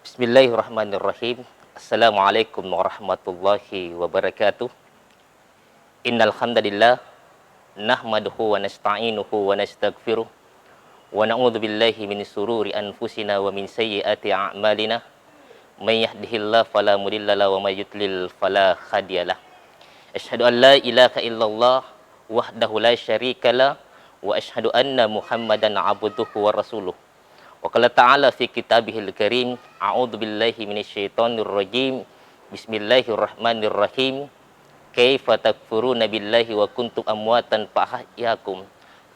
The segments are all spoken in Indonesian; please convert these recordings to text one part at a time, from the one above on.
Bismillahirrahmanirrahim. Assalamualaikum warahmatullahi wabarakatuh. Innal hamdalillah nahmaduhu wa nasta'inuhu wa nastaghfiruh wa na'udzu billahi min sururi anfusina wa min sayyiati a'malina. May yahdihillahu fala mudhillalah wa may yudlil fala hadiyalah. Asyhadu an la ilaha illallah wahdahu la syarikalah wa asyhadu anna Muhammadan 'abduhu wa rasuluh. Wa qala ta'ala fi kitabihil karim, a'udzu billahi minasyaitonir rajim. Bismillahirrahmanirrahim. Kaifa takfuruna billahi wa kuntum amwatan fa ahyakum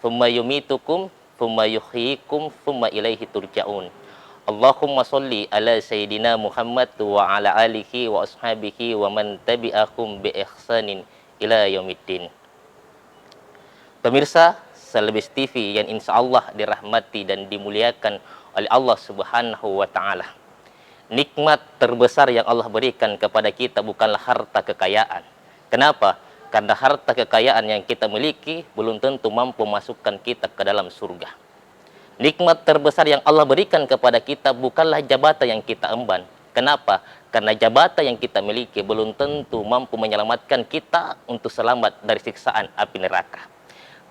thumma yumitukum thumma yuhyikum thumma ilaihi turja'un. Allahumma sholli ala sayyidina Muhammad wa ala alihi wa ashabihi wa man tabi'ahum bi ihsanin ila yaumiddin. Pemirsa Selebes TV yang insya Allah dirahmati dan dimuliakan oleh Allah Subhanahu wa Ta'ala. Nikmat terbesar yang Allah berikan kepada kita bukanlah harta kekayaan. Kenapa? Karena harta kekayaan yang kita miliki belum tentu mampu masukkan kita ke dalam surga. Nikmat terbesar yang Allah berikan kepada kita bukanlah jabatan yang kita emban. Kenapa? Karena jabatan yang kita miliki belum tentu mampu menyelamatkan kita untuk selamat dari siksaan api neraka.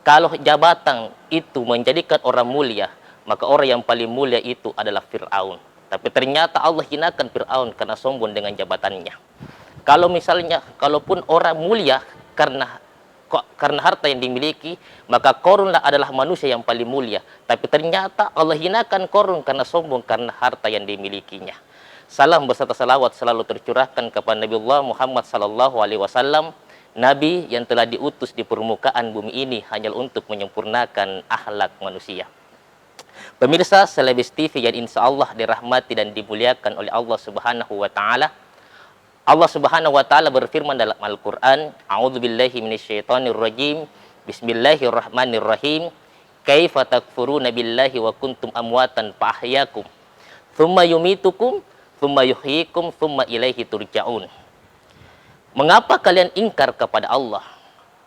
Kalau jabatan itu menjadikan orang mulia, maka orang yang paling mulia itu adalah Fir'aun. Tapi ternyata Allah hinakan Fir'aun karena sombong dengan jabatannya. Kalau misalnya, kalaupun orang mulia karena harta yang dimiliki, maka Qarunlah adalah manusia yang paling mulia. Tapi ternyata Allah hinakan Qarun karena sombong karena harta yang dimilikinya. Salam beserta salawat selalu tercurahkan kepada Nabiullah Muhammad SAW, Nabi yang telah diutus di permukaan bumi ini hanya untuk menyempurnakan akhlak manusia. Pemirsa Selebes TV yang insya Allah dirahmati dan dimuliakan oleh Allah Subhanahu wa Ta'ala. Allah Subhanahu wa Ta'ala berfirman dalam Al-Quran, A'udzubillahi minasyaitonir rajim. Bismillahirrahmanirrahim. Kaifa takfuruna billahi wa kuntum amwatan fa ahyakum thumma yumitukum thumma yuhyikum thumma ilaihi turja'un. Mengapa kalian ingkar kepada Allah?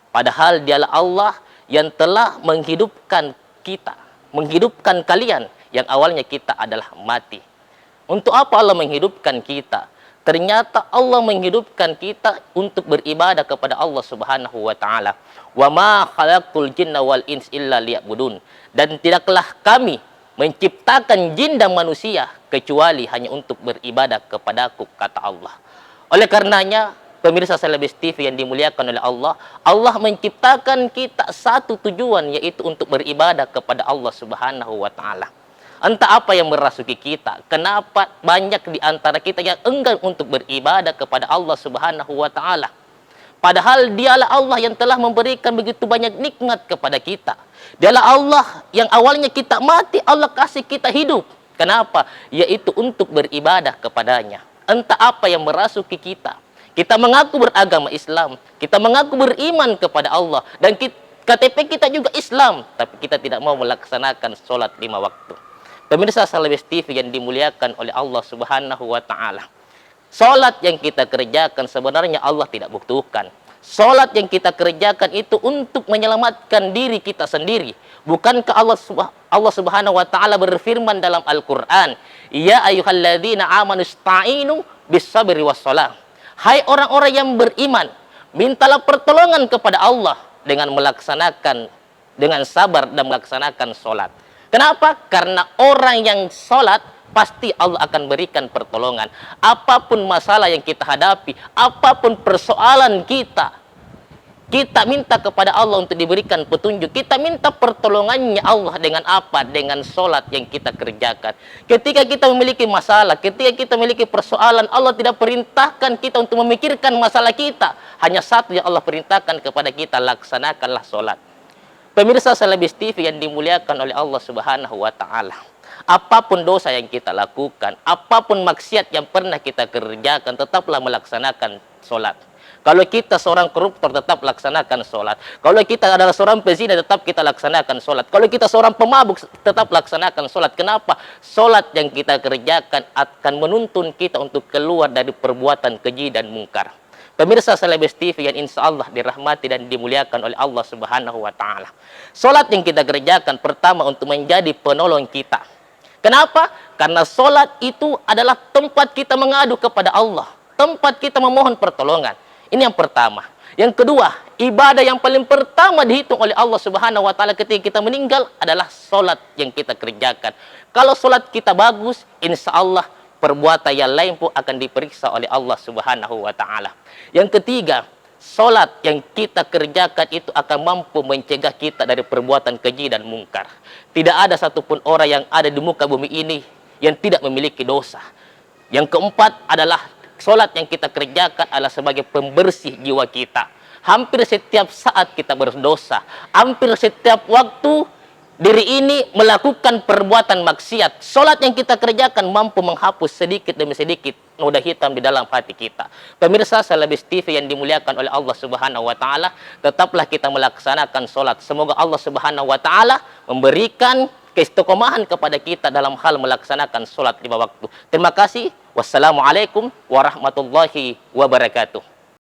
Padahal dialah Allah yang telah menghidupkan kita, menghidupkan kalian yang awalnya kita adalah mati. Untuk apa Allah menghidupkan kita? Ternyata Allah menghidupkan kita untuk beribadah kepada Allah Subhanahu wa Ta'ala. Wa ma khalaqtul jinna wal ins illa liya'budun. Dan tidaklah kami menciptakan jin dan manusia kecuali hanya untuk beribadah kepadaku, kata Allah. Oleh karenanya, pemirsa Selebes TV yang dimuliakan oleh Allah, Allah menciptakan kita satu tujuan, yaitu untuk beribadah kepada Allah Subhanahu wa Ta'ala. Entah apa yang merasuki kita, kenapa banyak di antara kita yang enggan untuk beribadah kepada Allah Subhanahu wa Ta'ala. Padahal dialah Allah yang telah memberikan begitu banyak nikmat kepada kita. Dialah Allah yang awalnya kita mati, Allah kasih kita hidup. Kenapa? Yaitu untuk beribadah kepadanya. Entah apa yang merasuki kita. Kita mengaku beragama Islam, kita mengaku beriman kepada Allah, dan KTP kita juga Islam, tapi kita tidak mau melaksanakan sholat 5 waktu. Pemirsa Selebes TV yang dimuliakan oleh Allah Subhanahu wa Ta'ala. Sholat yang kita kerjakan sebenarnya Allah tidak butuhkan. Sholat yang kita kerjakan itu untuk menyelamatkan diri kita sendiri. Bukankah Allah Subhanahu wa Ta'ala berfirman dalam Al-Quran, Ya ayyuhalladzina amanu ista'inu bis sabri was shalah. Hai orang-orang yang beriman, mintalah pertolongan kepada Allah dengan sabar dan melaksanakan sholat. Kenapa? Karena orang yang sholat pasti Allah akan berikan pertolongan. Apapun masalah yang kita hadapi, apapun persoalan kita minta kepada Allah untuk diberikan petunjuk. Kita minta pertolongannya Allah dengan apa? Dengan sholat yang kita kerjakan. Ketika kita memiliki masalah, ketika kita memiliki persoalan, Allah tidak perintahkan kita untuk memikirkan masalah kita. Hanya satu yang Allah perintahkan kepada kita, laksanakanlah sholat. Pemirsa Selebes TV yang dimuliakan oleh Allah Subhanahu wa Ta'ala. Apapun dosa yang kita lakukan, apapun maksiat yang pernah kita kerjakan, tetaplah melaksanakan sholat. Kalau kita seorang koruptor, tetap laksanakan sholat. Kalau kita adalah seorang pezina, tetap kita laksanakan sholat. Kalau kita seorang pemabuk, tetap laksanakan sholat. Kenapa? Sholat yang kita kerjakan akan menuntun kita untuk keluar dari perbuatan keji dan mungkar. Pemirsa Selebes TV yang insya Allah dirahmati dan dimuliakan oleh Allah Subhanahu wa Ta'ala. Sholat yang kita kerjakan pertama untuk menjadi penolong kita. Kenapa? Karena solat itu adalah tempat kita mengadu kepada Allah, tempat kita memohon pertolongan. Ini yang pertama. Yang kedua, ibadah yang paling pertama dihitung oleh Allah Subhanahu wa taala ketika kita meninggal adalah solat yang kita kerjakan. Kalau solat kita bagus, insya Allah perbuatan yang lain pun akan diperiksa oleh Allah Subhanahu wa taala. Yang ketiga, solat yang kita kerjakan itu akan mampu mencegah kita dari perbuatan keji dan mungkar. Tidak ada satupun orang yang ada di muka bumi ini yang tidak memiliki dosa. Yang keempat adalah solat yang kita kerjakan adalah sebagai pembersih jiwa kita. Hampir setiap saat kita berdosa. Hampir setiap waktu diri ini melakukan perbuatan maksiat. Solat yang kita kerjakan mampu menghapus sedikit demi sedikit noda hitam di dalam hati kita. Pemirsa Salafis TV yang dimuliakan oleh Allah Subhanahu wa taala, tetaplah kita melaksanakan solat. Semoga Allah Subhanahu wa taala memberikan keistiqomahan kepada kita dalam hal melaksanakan solat 5 waktu. Terima kasih. Wassalamualaikum warahmatullahi wabarakatuh.